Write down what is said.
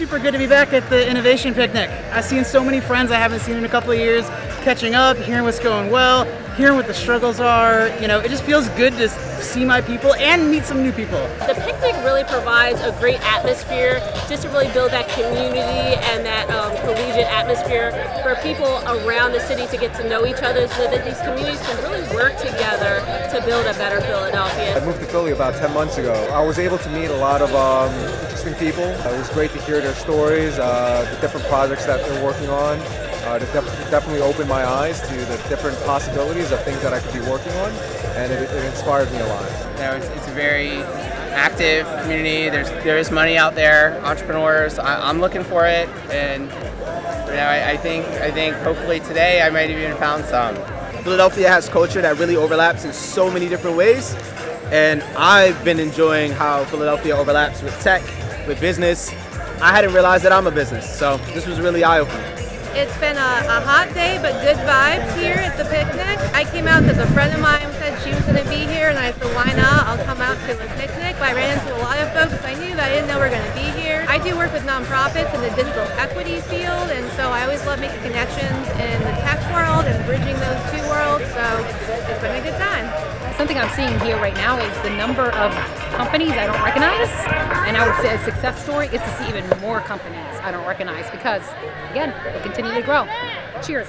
super good to be back at the Innovation Picnic. I've seen so many friends I haven't seen in a couple of years, catching up, hearing what's going well, hearing what the struggles are. You know, it just feels good to see my people and meet some new people. The picnic really provides a great atmosphere just to really build that community and that collegiate atmosphere for people around the city to get to know each other so that these communities can really work together to build a better Philadelphia. I moved to Philly about 10 months ago. I was able to meet a lot of interesting people. It was great to hear their stories, the different projects that they're working on. It definitely opened my eyes to the different possibilities of things that I could be working on, and it inspired me a lot. You know, it's a very active community. There is money out there, entrepreneurs. I'm looking for it, and you know, I think hopefully today I might have even found some. Philadelphia has culture that really overlaps in so many different ways, and I've been enjoying how Philadelphia overlaps with tech, with business. I hadn't realized that I'm a business, so this was really eye-opening. It's been a hot day, but good vibes here at the picnic. I came out because a friend of mine said she was going to be here, and I said, why not? I'll come out to the picnic. But I ran into a lot of folks I knew that I didn't know were going to be here. I do work with nonprofits in the digital equity field, and so I always love making connections in the tech world and bridging those two worlds, so it's been a good time. Something I'm seeing here right now is the number of companies I don't recognize, and I would say a success story is to see even more companies I don't recognize because, again, they continue to grow. Cheers.